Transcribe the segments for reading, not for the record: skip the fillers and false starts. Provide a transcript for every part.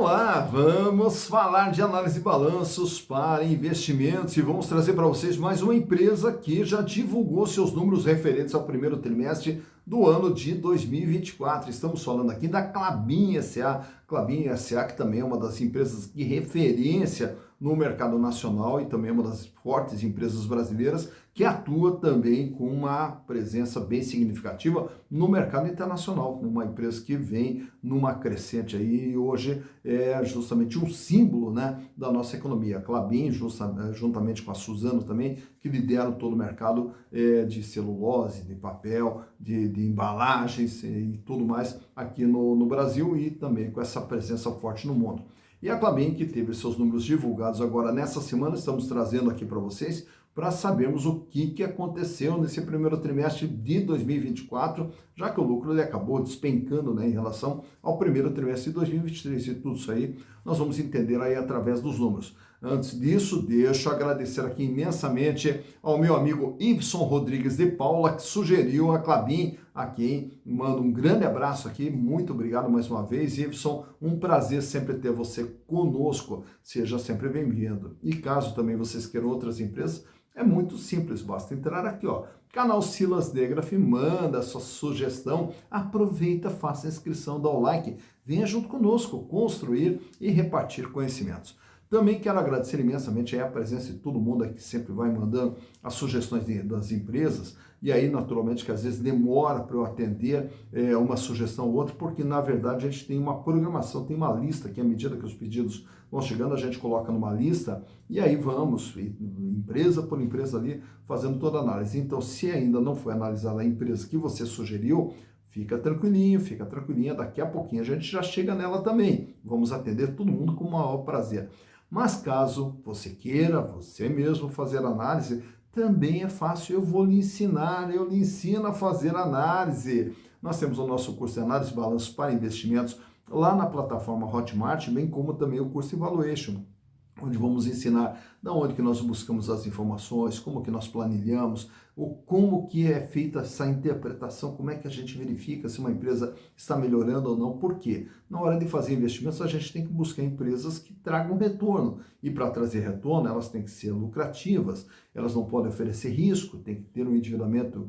Olá, vamos falar de análise de balanços para investimentos e vamos trazer para vocês mais uma empresa que já divulgou seus números referentes ao primeiro trimestre do ano de 2024. Estamos falando aqui da Klabin S.A. Klabin S.A., que também é uma das empresas de referência no mercado nacional e também é uma das fortes empresas brasileiras que atua também com uma presença bem significativa no mercado internacional, uma empresa que vem numa crescente aí e hoje é justamente um símbolo, né, da nossa economia. A Klabin, juntamente com a Suzano também, que lideram todo o mercado de celulose, de papel, de embalagens e tudo mais aqui no Brasil e também com essa presença forte no mundo. E a Klabin, que teve seus números divulgados agora nessa semana, estamos trazendo aqui para vocês para sabermos o que aconteceu nesse primeiro trimestre de 2024, já que o lucro ele acabou despencando, né, em relação ao primeiro trimestre de 2023. E tudo isso aí nós vamos entender aí através dos números. Antes disso, deixo eu agradecer aqui imensamente ao meu amigo Iveson Rodrigues de Paula, que sugeriu a Klabin, a quem mando um grande abraço aqui. Muito obrigado mais uma vez, Iveson. Um prazer sempre ter você conosco. Seja sempre bem-vindo. E caso também vocês queiram outras empresas, é muito simples, basta entrar aqui, ó, canal Silas Degraf, manda a sua sugestão, aproveita, faça a inscrição, dá o like, venha junto conosco construir e repartir conhecimentos. Também quero agradecer imensamente a presença de todo mundo aqui que sempre vai mandando as sugestões das empresas, e aí naturalmente que às vezes demora para eu atender uma sugestão ou outra, porque na verdade a gente tem uma programação, tem uma lista que à medida que os pedidos vão chegando, a gente coloca numa lista, e aí vamos, empresa por empresa ali, fazendo toda a análise. Então, se ainda não foi analisada a empresa que você sugeriu, fica tranquilinho, fica tranquilinha, daqui a pouquinho a gente já chega nela também. Vamos atender todo mundo com o maior prazer. Mas caso você queira, você mesmo fazer análise, também é fácil, eu vou lhe ensinar, eu lhe ensino a fazer análise. Nós temos o nosso curso de análise de balanços para investimentos lá na plataforma Hotmart, bem como também o curso Evaluation, onde vamos ensinar da onde que nós buscamos as informações, como que nós planilhamos, como que é feita essa interpretação, como é que a gente verifica se uma empresa está melhorando ou não. Por quê? Na hora de fazer investimentos, a gente tem que buscar empresas que tragam retorno. E para trazer retorno, elas têm que ser lucrativas, elas não podem oferecer risco, tem que ter um endividamento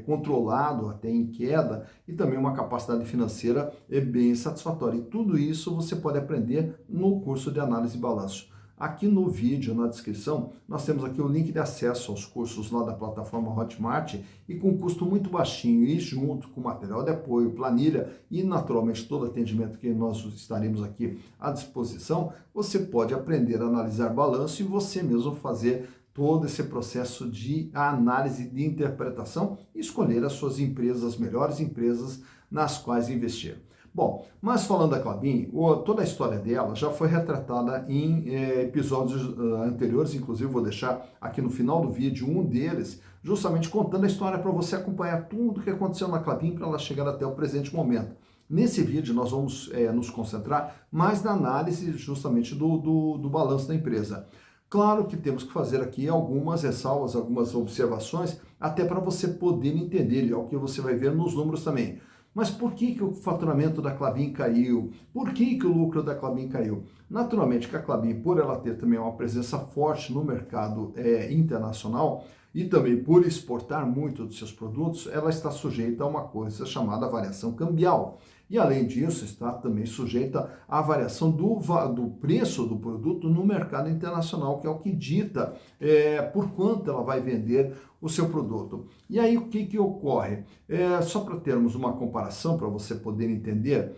controlado, até em queda, e também uma capacidade financeira bem satisfatória. E tudo isso você pode aprender no curso de análise de balanço. Aqui no vídeo, na descrição, nós temos aqui o link de acesso aos cursos lá da plataforma Hotmart e com custo muito baixinho e junto com material de apoio, planilha e naturalmente todo atendimento que nós estaremos aqui à disposição, você pode aprender a analisar balanço e você mesmo fazer todo esse processo de análise de interpretação e escolher as suas empresas, as melhores empresas nas quais investir. Bom, mas falando da Klabin, toda a história dela já foi retratada em episódios anteriores, inclusive vou deixar aqui no final do vídeo um deles, justamente contando a história para você acompanhar tudo o que aconteceu na Klabin para ela chegar até o presente momento. Nesse vídeo nós vamos nos concentrar mais na análise justamente do balanço da empresa. Claro que temos que fazer aqui algumas ressalvas, algumas observações, até para você poder entender, e é o que você vai ver nos números também. Mas por que o faturamento da Klabin caiu? Por que o lucro da Klabin caiu? Naturalmente que a Klabin, por ela ter também uma presença forte no mercado internacional e também por exportar muito dos seus produtos, ela está sujeita a uma coisa chamada variação cambial. E além disso, está também sujeita à variação do preço do produto no mercado internacional, que é o que dita por quanto ela vai vender o seu produto. E aí o que ocorre? Só para termos uma comparação, para você poder entender,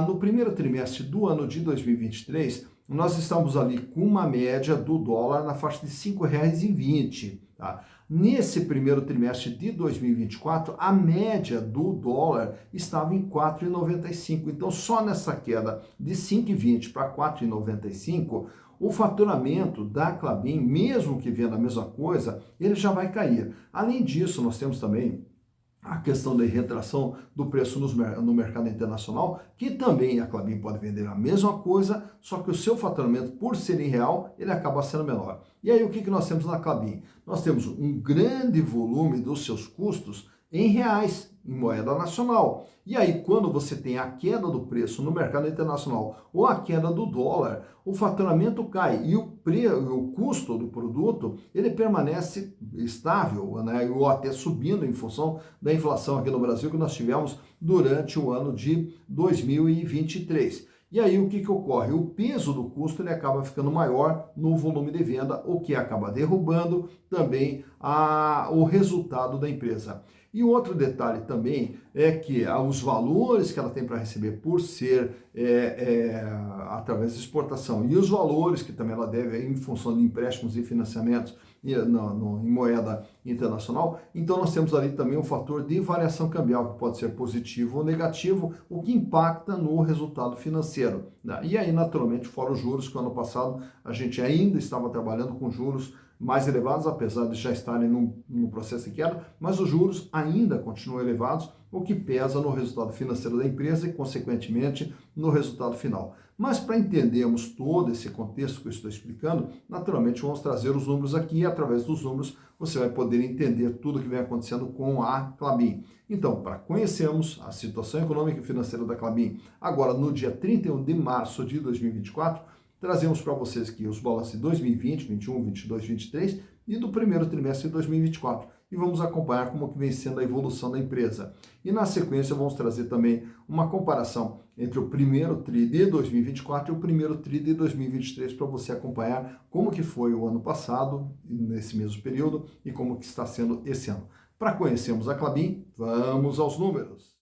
no primeiro trimestre do ano de 2023, nós estamos ali com uma média do dólar na faixa de R$ 5,20. Tá? Nesse primeiro trimestre de 2024, a média do dólar estava em 4,95. Então, só nessa queda de 5,20 para 4,95, o faturamento da Klabin, mesmo que venda a mesma coisa, ele já vai cair. Além disso, nós temos também a questão da retração do preço no mercado internacional, que também a Klabin pode vender a mesma coisa, só que o seu faturamento, por ser em real, ele acaba sendo menor. E aí o que nós temos na Klabin? Nós temos um grande volume dos seus custos em reais, em moeda nacional. E aí, quando você tem a queda do preço no mercado internacional ou a queda do dólar, o faturamento cai e o custo do produto ele permanece estável, né, ou até subindo em função da inflação aqui no Brasil que nós tivemos durante o ano de 2023. E aí o que ocorre? O peso do custo ele acaba ficando maior no volume de venda, o que acaba derrubando também o resultado da empresa. E outro detalhe também é que os valores que ela tem para receber por ser através de exportação e os valores que também ela deve em função de empréstimos e financiamentos em moeda internacional, então nós temos ali também um fator de variação cambial que pode ser positivo ou negativo, o que impacta no resultado financeiro. Né? E aí, naturalmente, fora os juros, que o ano passado a gente ainda estava trabalhando com juros mais elevados, apesar de já estarem no processo de queda, mas os juros ainda continuam elevados, o que pesa no resultado financeiro da empresa e, consequentemente, no resultado final. Mas para entendermos todo esse contexto que eu estou explicando, naturalmente vamos trazer os números aqui e através dos números você vai poder entender tudo o que vem acontecendo com a Klabin. Então, para conhecermos a situação econômica e financeira da Klabin, agora no dia 31 de março de 2024, trazemos para vocês aqui os balanços de 2020, 21, 22, 23 e do primeiro trimestre de 2024. E vamos acompanhar como que vem sendo a evolução da empresa. E na sequência vamos trazer também uma comparação entre o primeiro TRI de 2024 e o primeiro TRI de 2023 para você acompanhar como que foi o ano passado, nesse mesmo período, e como que está sendo esse ano. Para conhecermos a Klabin, vamos aos números.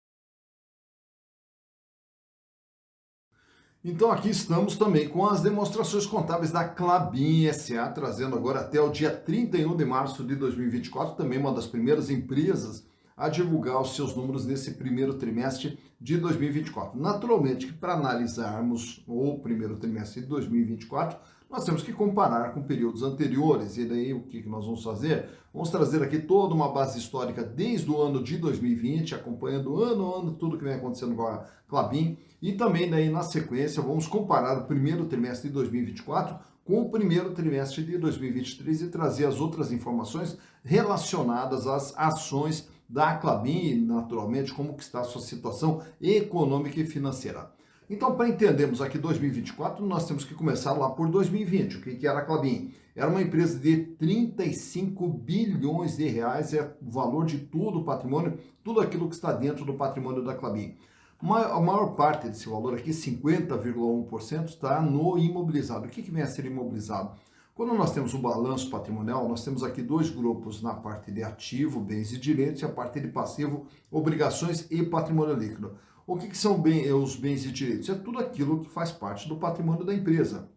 Então aqui estamos também com as demonstrações contábeis da Klabin SA, trazendo agora até o dia 31 de março de 2024, também uma das primeiras empresas a divulgar os seus números nesse primeiro trimestre de 2024. Naturalmente que para analisarmos o primeiro trimestre de 2024, nós temos que comparar com períodos anteriores. E daí o que nós vamos fazer? Vamos trazer aqui toda uma base histórica desde o ano de 2020, acompanhando ano a ano tudo que vem acontecendo com a Klabin. E também daí na sequência vamos comparar o primeiro trimestre de 2024 com o primeiro trimestre de 2023 e trazer as outras informações relacionadas às ações da Klabin e, naturalmente, como que está a sua situação econômica e financeira. Então, para entendermos aqui 2024, nós temos que começar lá por 2020. O que era a Klabin? Era uma empresa de 35 bilhões de reais, é o valor de todo o patrimônio, tudo aquilo que está dentro do patrimônio da Klabin. A maior parte desse valor aqui, 50,1%, está no imobilizado. O que vem a ser imobilizado? Quando nós temos o balanço patrimonial, nós temos aqui dois grupos na parte de ativo, bens e direitos, e a parte de passivo, obrigações e patrimônio líquido. O que são os bens e direitos? É tudo aquilo que faz parte do patrimônio da empresa.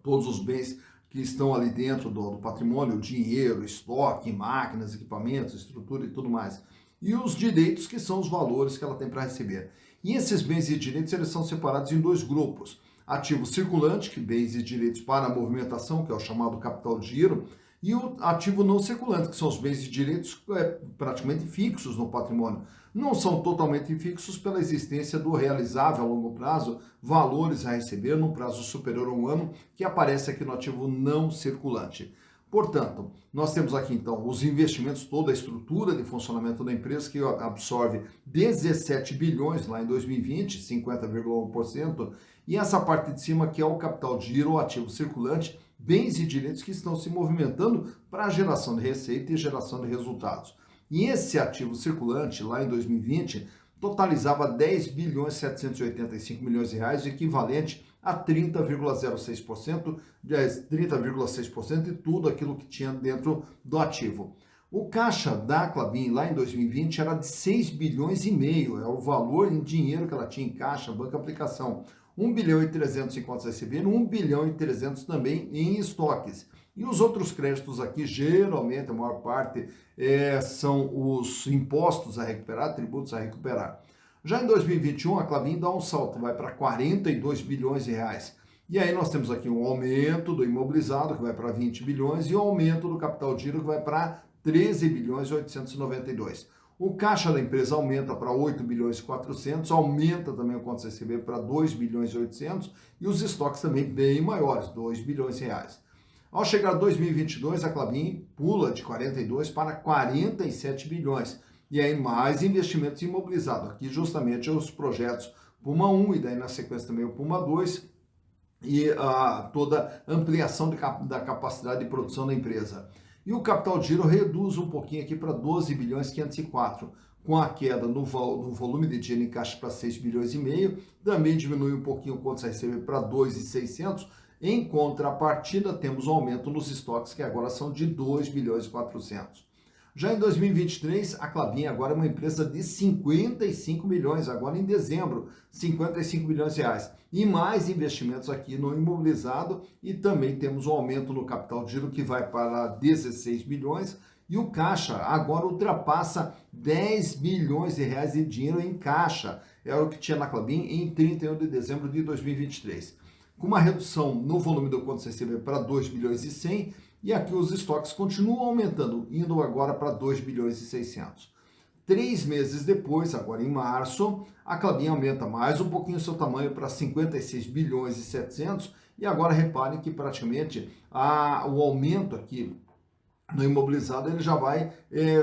Todos os bens que estão ali dentro do patrimônio, dinheiro, estoque, máquinas, equipamentos, estrutura e tudo mais. E os direitos, que são os valores que ela tem para receber. E esses bens e direitos, eles são separados em dois grupos. Ativo circulante, que bens e direitos para a movimentação, que é o chamado capital de giro, e o ativo não circulante, que são os bens e direitos praticamente fixos no patrimônio. Não são totalmente fixos pela existência do realizável a longo prazo, valores a receber num prazo superior a um ano, que aparece aqui no ativo não circulante. Portanto, nós temos aqui então os investimentos, toda a estrutura de funcionamento da empresa que absorve 17 bilhões lá em 2020, 50,1%, e essa parte de cima que é o capital de giro, o ativo circulante, bens e direitos que estão se movimentando para a geração de receita e geração de resultados. E esse ativo circulante lá em 2020 totalizava 10 bilhões 785 milhões de reais, equivalente a 30,06%, 30,6% de tudo aquilo que tinha dentro do ativo. O caixa da Klabin lá em 2020 era de 6 bilhões e meio, é o valor em dinheiro que ela tinha em caixa, banca aplicação. 1 bilhão e 300 em contas recebidas, 1 bilhão e 300 também em estoques. E os outros créditos aqui, geralmente, a maior parte, são os impostos a recuperar, tributos a recuperar. Já em 2021, a Klabin dá um salto, vai para 42 bilhões de reais. E aí nós temos aqui um aumento do imobilizado, que vai para 20 bilhões, e um aumento do capital de giro, que vai para 13 bilhões e 892. O caixa da empresa aumenta para 8 bilhões e 400, aumenta também o contas receber para 2 bilhões e 800, e os estoques também bem maiores, 2 bilhões de reais. Ao chegar a 2022, a Klabin pula de 42 para 47 bilhões. E aí mais investimentos imobilizados. Aqui justamente os projetos Puma 1 e daí na sequência também o Puma 2 e toda a ampliação da capacidade de produção da empresa. E o capital de giro reduz um pouquinho aqui para 12 bilhões 504, com a queda no volume de dinheiro em caixa para 6 bilhões e meio, também diminui um pouquinho o contas a receber para 2.600. Em contrapartida, temos um aumento nos estoques que agora são de 2 bilhões e 400. Já em 2023, a Klabin agora é uma empresa de 55 milhões, agora em dezembro, 55 bilhões de reais. E mais investimentos aqui no imobilizado e também temos um aumento no capital de giro que vai para 16 bilhões e o caixa agora ultrapassa 10 bilhões de reais de dinheiro em caixa. Era o que tinha na Klabin em 31 de dezembro de 2023. Com uma redução no volume do contas a receber para 2 bilhões e 100 e aqui os estoques continuam aumentando, indo agora para 2 bilhões e 600. 3 meses depois, agora em março, a Klabin aumenta mais um pouquinho seu tamanho para 56 bilhões e 700 e agora reparem que praticamente o aumento aqui no imobilizado ele já vai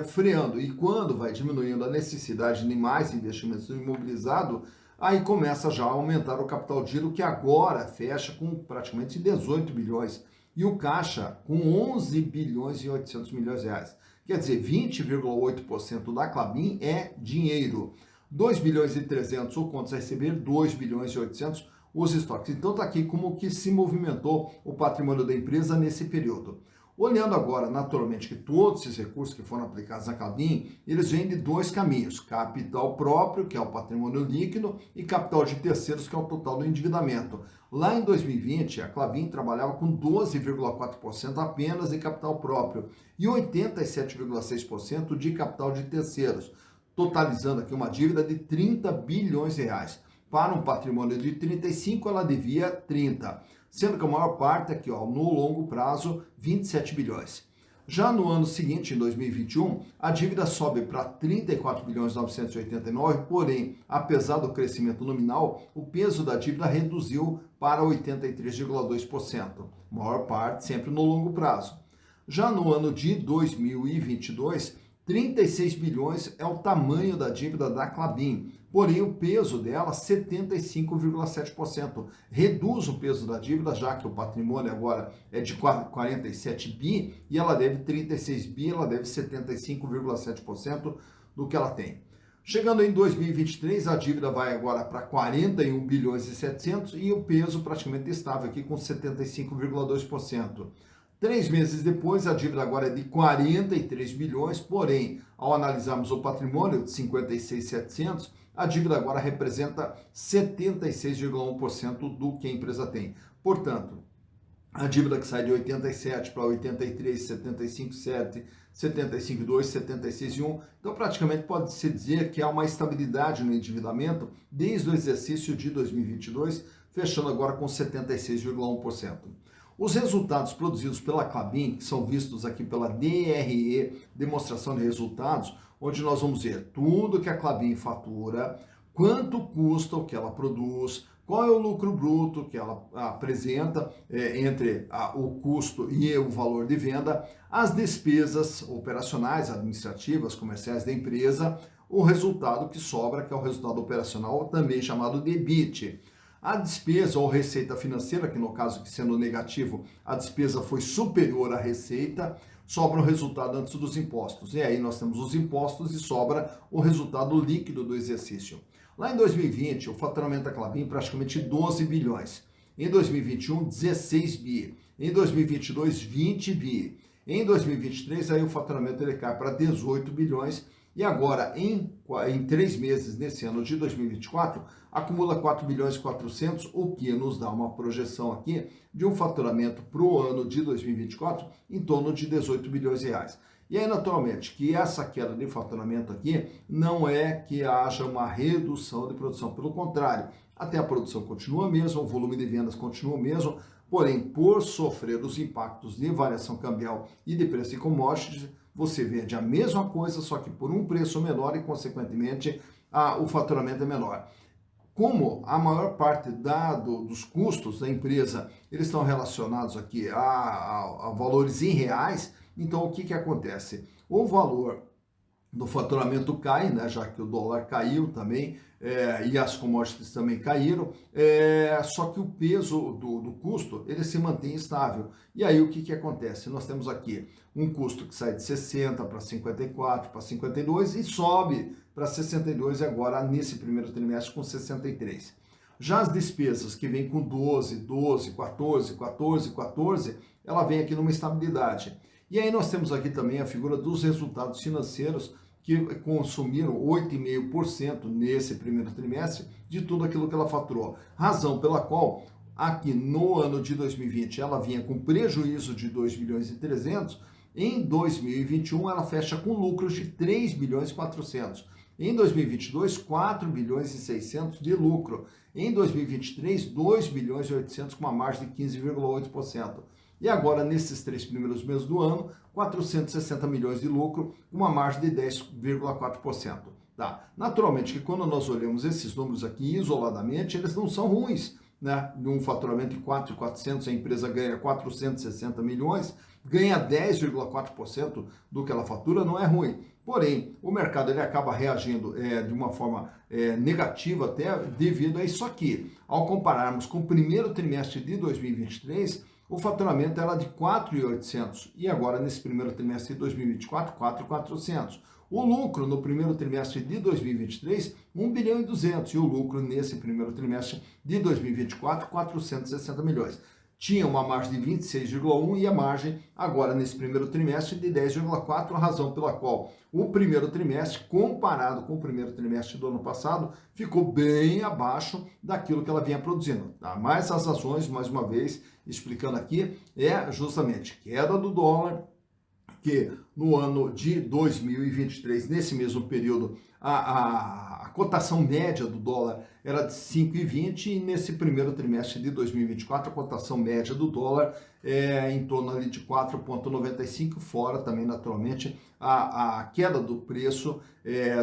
freando e quando vai diminuindo a necessidade de mais investimentos no imobilizado, aí começa já a aumentar o capital de giro que agora fecha com praticamente 18 bilhões e o caixa com 11 bilhões e 800 milhões de reais. Quer dizer, 20,8% da Klabin é dinheiro. 2 bilhões e 300 o contas a receber, 2 bilhões e 800 os estoques. Então está aqui como que se movimentou o patrimônio da empresa nesse período. Olhando agora, naturalmente, que todos esses recursos que foram aplicados na Klabin, eles vêm de dois caminhos, capital próprio, que é o patrimônio líquido, e capital de terceiros, que é o total do endividamento. Lá em 2020, a Klabin trabalhava com 12,4% apenas de capital próprio e 87,6% de capital de terceiros, totalizando aqui uma dívida de 30 bilhões de reais. Para um patrimônio de 35, ela devia 30, sendo que a maior parte aqui, ó, no longo prazo, 27 bilhões. Já no ano seguinte, em 2021, a dívida sobe para 34 bilhões 989, porém, apesar do crescimento nominal, o peso da dívida reduziu para 83,2%, maior parte sempre no longo prazo. Já no ano de 2022, 36 bilhões é o tamanho da dívida da Klabin, porém o peso dela 75,7%. Reduz o peso da dívida, já que o patrimônio agora é de 47 bi e ela deve 36 bi, ela deve 75,7% do que ela tem. Chegando em 2023, a dívida vai agora para 41 bilhões e 700 e o peso praticamente estável aqui com 75,2%. 3 meses depois, a dívida agora é de 43 bilhões, porém, ao analisarmos o patrimônio de 56.700, a dívida agora representa 76,1% do que a empresa tem. Portanto, a dívida que sai de 87 para 83, 75,7, 75,2, 76,1. Então, praticamente pode-se dizer que há uma estabilidade no endividamento desde o exercício de 2022, fechando agora com 76,1%. Os resultados produzidos pela Klabin, que são vistos aqui pela DRE, Demonstração de Resultados, onde nós vamos ver tudo que a Klabin fatura, quanto custa o que ela produz, qual é o lucro bruto que ela apresenta entre o custo e o valor de venda, as despesas operacionais, administrativas, comerciais da empresa, o resultado que sobra, que é o resultado operacional, também chamado de EBIT. A despesa ou receita financeira, que no caso que sendo negativo, a despesa foi superior à receita, sobra o resultado antes dos impostos. E aí nós temos os impostos e sobra o resultado líquido do exercício. Lá em 2020, o faturamento da Klabin praticamente 12 bilhões. Em 2021, 16 bi. Em 2022, 20 bi. Em 2023, aí o faturamento ele cai para 18 bilhões. E agora, em 3 meses, nesse ano de 2024, acumula 4 bilhões e 400, o que nos dá uma projeção aqui de um faturamento para o ano de 2024 em torno de 18 bilhões de reais. E aí, naturalmente, que essa queda de faturamento aqui não é que haja uma redução de produção, pelo contrário, até a produção continua a mesma, o volume de vendas continua o mesmo, porém, por sofrer os impactos de variação cambial e de preço de commodities, você vende a mesma coisa, só que por um preço menor e, consequentemente, o faturamento é menor. Como a maior parte dos custos da empresa eles estão relacionados aqui a valores em reais, então o que acontece? O valor do faturamento cai, né, já que o dólar caiu também, e as commodities também caíram, só que o peso do custo, ele se mantém estável. E aí o que, que acontece? Nós temos aqui um custo que sai de 60 para 54, para 52 e sobe para 62 agora nesse primeiro trimestre com 63. Já as despesas que vêm com 12, 12, 14, 14, 14, ela vem aqui numa estabilidade. E aí nós temos aqui também a figura dos resultados financeiros que consumiram 8,5% nesse primeiro trimestre de tudo aquilo que ela faturou. Razão pela qual aqui no ano de 2020 ela vinha com prejuízo de 2 milhões e 300, em 2021 ela fecha com lucros de 3 bilhões e 400. Em 2022, 4 bilhões e 600 de lucro. Em 2023, 2 bilhões e 800 com uma margem de 15,8%. E agora, nesses 3 primeiros meses do ano, 460 milhões de lucro, uma margem de 10,4%. Tá? Naturalmente que quando nós olhamos esses números aqui isoladamente, eles não são ruins. Né? De um faturamento de 4.400, a empresa ganha 460 milhões, ganha 10,4% do que ela fatura, não é ruim. Porém, o mercado ele acaba reagindo de uma forma negativa até devido a isso aqui. Ao compararmos com o primeiro trimestre de 2023, o faturamento era de 4.800 e agora nesse primeiro trimestre de 2024, 4.400. O lucro no primeiro trimestre de 2023, 1 bilhão e 200 e o lucro nesse primeiro trimestre de 2024, 460 milhões. Tinha uma margem de 26,1 e a margem agora nesse primeiro trimestre de 10,4, a razão pela qual o primeiro trimestre, comparado com o primeiro trimestre do ano passado, ficou bem abaixo daquilo que ela vinha produzindo. Tá? Mas as razões, mais uma vez, explicando aqui, é justamente queda do dólar, que no ano de 2023, nesse mesmo período, a cotação média do dólar era de 5,20 e nesse primeiro trimestre de 2024 a cotação média do dólar é em torno ali de 4,95, fora também naturalmente a queda do preço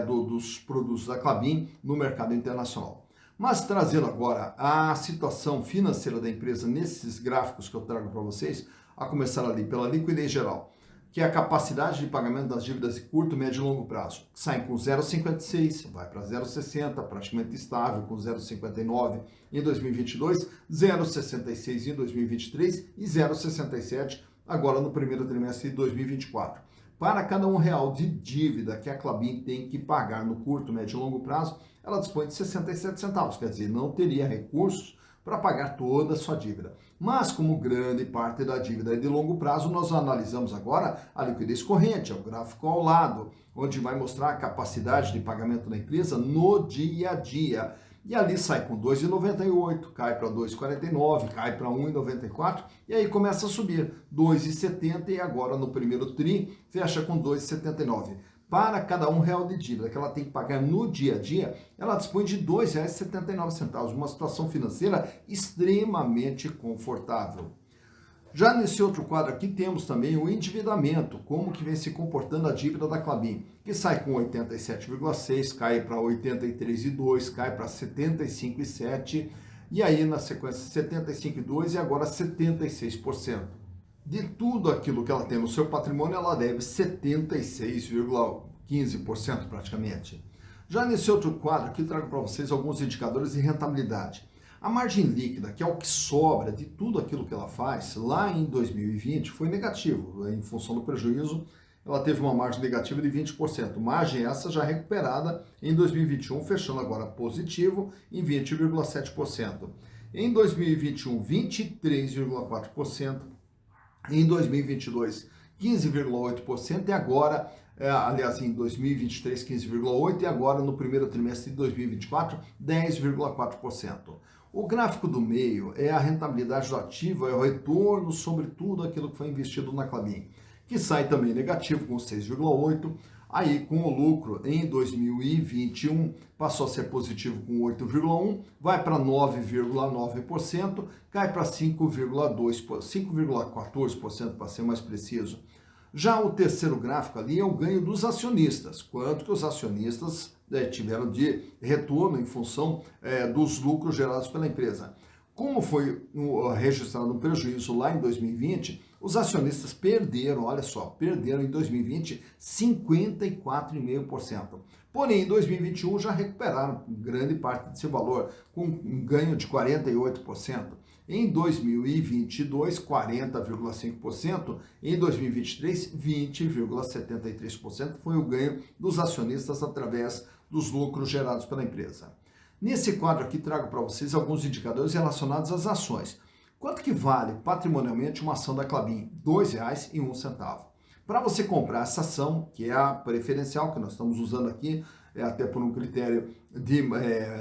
dos produtos da Klabin no mercado internacional. Mas trazendo agora a situação financeira da empresa nesses gráficos que eu trago para vocês, a começar ali pela liquidez geral, que é a capacidade de pagamento das dívidas de curto, médio e longo prazo, que saem com 0,56, vai para 0,60, praticamente estável, com 0,59 em 2022, 0,66 em 2023 e 0,67 agora no primeiro trimestre de 2024. Para cada R$1 de dívida que a Klabin tem que pagar no curto, médio e longo prazo, ela dispõe de 67 centavos, quer dizer, não teria recursos para pagar toda a sua dívida. Mas como grande parte da dívida é de longo prazo, nós analisamos agora a liquidez corrente, é o gráfico ao lado, onde vai mostrar a capacidade de pagamento da empresa no dia a dia. E ali sai com 2,98, cai para 2,49, cai para 1,94 e aí começa a subir 2,70 e agora no primeiro tri fecha com 2,79. Para cada R$1 de dívida que ela tem que pagar no dia a dia, ela dispõe de R$ 2,79, uma situação financeira extremamente confortável. Já nesse outro quadro aqui temos também o endividamento, como que vem se comportando a dívida da Klabin, que sai com 87,6, cai para 83,2, cai para 75,7 e aí na sequência 75,2 e agora 76%. De tudo aquilo que ela tem no seu patrimônio, ela deve 76,15% praticamente. Já nesse outro quadro aqui, trago para vocês alguns indicadores de rentabilidade. A margem líquida, que é o que sobra de tudo aquilo que ela faz, lá em 2020 foi negativo. Em função do prejuízo, ela teve uma margem negativa de 20%. Margem essa já recuperada em 2021, fechando agora positivo em 20,7%. Em 2021, 23,4%. Em 2022, 15,8% e agora, aliás, em 2023, 15,8% e agora no primeiro trimestre de 2024, 10,4%. O gráfico do meio é a rentabilidade do ativo, é o retorno sobre tudo aquilo que foi investido na Klabin, que sai também negativo com 6,8%. Aí, com o lucro em 2021, passou a ser positivo com 8,1%, vai para 9,9%, cai para 5,14% para ser mais preciso. Já o terceiro gráfico ali é o ganho dos acionistas, quanto que os acionistas tiveram de retorno em função dos lucros gerados pela empresa. Como foi registrado um prejuízo lá em 2020, Os acionistas perderam, olha só, perderam em 2020 54,5%. Porém, em 2021 já recuperaram grande parte desse valor, com um ganho de 48%. Em 2022, 40,5%. Em 2023, 20,73% foi o ganho dos acionistas através dos lucros gerados pela empresa. Nesse quadro aqui trago para vocês alguns indicadores relacionados às ações. Quanto que vale patrimonialmente uma ação da Klabin? R$ 2,01. Para você comprar essa ação, que é a preferencial que nós estamos usando aqui, até por um critério de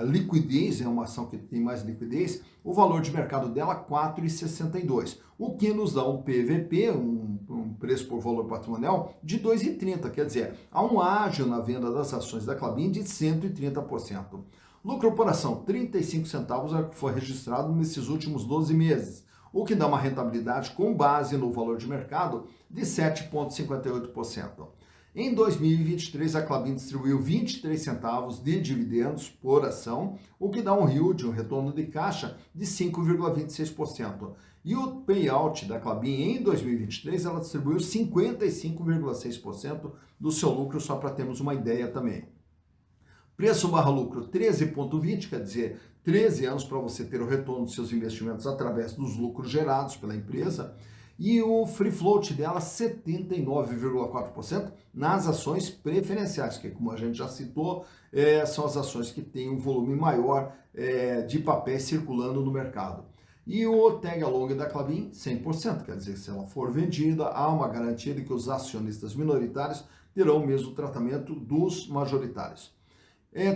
liquidez, é uma ação que tem mais liquidez, o valor de mercado dela é R$ 4,62, o que nos dá um PVP, um preço por valor patrimonial, de 2,30, quer dizer, há um ágio na venda das ações da Klabin de 130%. Lucro por ação, 35 centavos é o que foi registrado nesses últimos 12 meses, o que dá uma rentabilidade com base no valor de mercado de 7,58%. Em 2023, a Klabin distribuiu 23 centavos de dividendos por ação, o que dá um yield, um retorno de caixa, de 5,26%. E o payout da Klabin em 2023, ela distribuiu 55,6% do seu lucro, só para termos uma ideia também. Preço barra lucro 13,20, quer dizer, 13 anos para você ter o retorno dos seus investimentos através dos lucros gerados pela empresa. E o free float dela 79,4% nas ações preferenciais, que como a gente já citou, são as ações que têm um volume maior de papéis circulando no mercado. E o tag along da Klabin 100%, quer dizer, se ela for vendida, há uma garantia de que os acionistas minoritários terão o mesmo tratamento dos majoritários.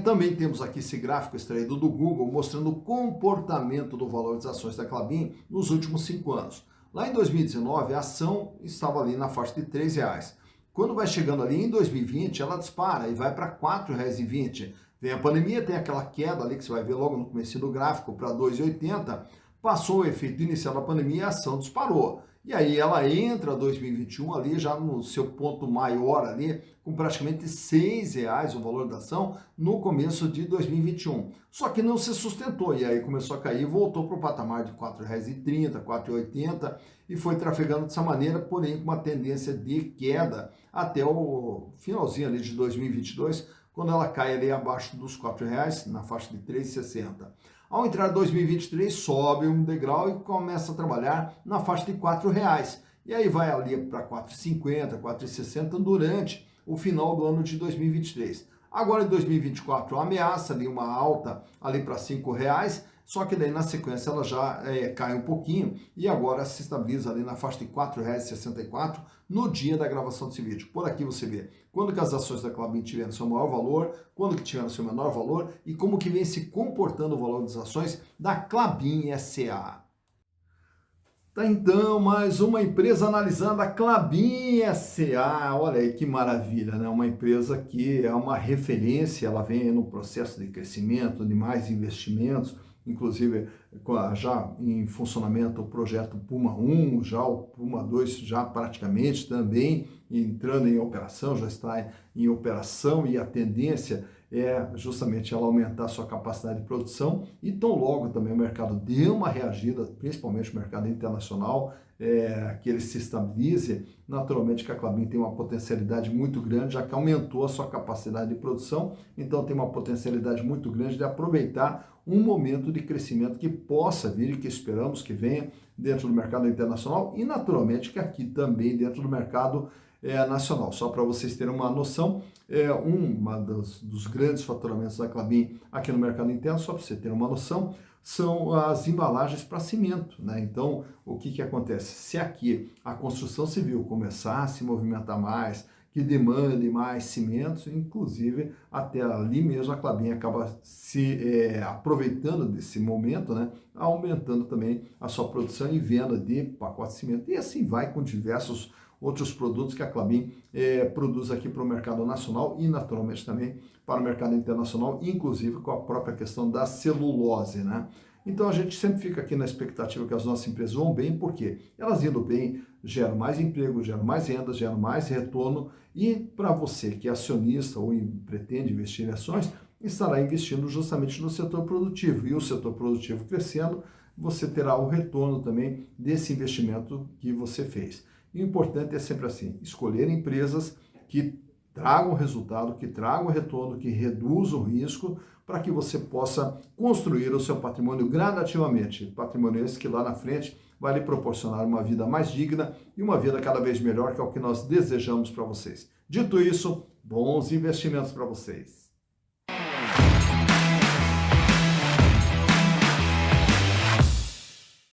Também temos aqui esse gráfico extraído do Google mostrando o comportamento do valor das ações da Klabin nos últimos 5 anos. Lá em 2019, a ação estava ali na faixa de R$ 3,00. Quando vai chegando ali em 2020, ela dispara e vai para R$ 4,20. Vem a pandemia, tem aquela queda ali que você vai ver logo no começo do gráfico para R$ 2,80. Passou o efeito inicial da pandemia e a ação disparou. E aí ela entra 2021 ali já no seu ponto maior ali, com praticamente R$ 6,00 o valor da ação no começo de 2021. Só que não se sustentou e aí começou a cair e voltou para o patamar de R$ 4,30, R$ 4,80 e foi trafegando dessa maneira, porém com uma tendência de queda até o finalzinho ali de 2022, quando ela cai ali abaixo dos R$ 4,00, na faixa de R$ 3,60. Ao entrar em 2023, sobe um degrau e começa a trabalhar na faixa de R$ 4,00. E aí vai ali para R$ 4,50, R$ 4,60 durante o final do ano de 2023. Agora em 2024 ameaça ali uma alta ali para R$ 5,00, só que daí na sequência ela já cai um pouquinho e agora se estabiliza ali na faixa de R$ 4,64 no dia da gravação desse vídeo. Por aqui você vê quando que as ações da Klabin tiveram seu maior valor, quando que tiveram seu menor valor e como que vem se comportando o valor das ações da Klabin SA. Tá então, mais uma empresa analisando, a Klabin SA, olha aí que maravilha, né? Uma empresa que é uma referência, ela vem no processo de crescimento, de mais investimentos, inclusive já em funcionamento o projeto Puma 1, já o Puma 2 já praticamente também entrando em operação, já está em operação e a tendência é justamente ela aumentar a sua capacidade de produção e tão logo também o mercado deu uma reagida, principalmente o mercado internacional, que ele se estabilize, naturalmente que a Klabin tem uma potencialidade muito grande, já que aumentou a sua capacidade de produção, então tem uma potencialidade muito grande de aproveitar um momento de crescimento que possa vir e que esperamos que venha dentro do mercado internacional e naturalmente que aqui também dentro do mercado nacional. Só para vocês terem uma noção, dos grandes faturamentos da Klabin aqui no mercado interno, só para você ter uma noção, são as embalagens para cimento, né? Então, o que acontece? Se aqui a construção civil começar a se movimentar mais, que demande mais cimentos, inclusive até ali mesmo a Klabin acaba se aproveitando desse momento, né? Aumentando também a sua produção e venda de pacotes de cimento. E assim vai com diversos outros produtos que a Klabin produz aqui para o mercado nacional e naturalmente também para o mercado internacional, inclusive com a própria questão da celulose, né? Então a gente sempre fica aqui na expectativa que as nossas empresas vão bem, porque elas indo bem, geram mais emprego, geram mais renda, geram mais retorno e para você que é acionista ou pretende investir em ações, estará investindo justamente no setor produtivo e o setor produtivo crescendo, você terá o retorno também desse investimento que você fez. E o importante é sempre assim, escolher empresas que tragam resultado, que tragam retorno, que reduzam o risco, para que você possa construir o seu patrimônio gradativamente. Patrimônio esse que lá na frente vai lhe proporcionar uma vida mais digna e uma vida cada vez melhor, que é o que nós desejamos para vocês. Dito isso, bons investimentos para vocês.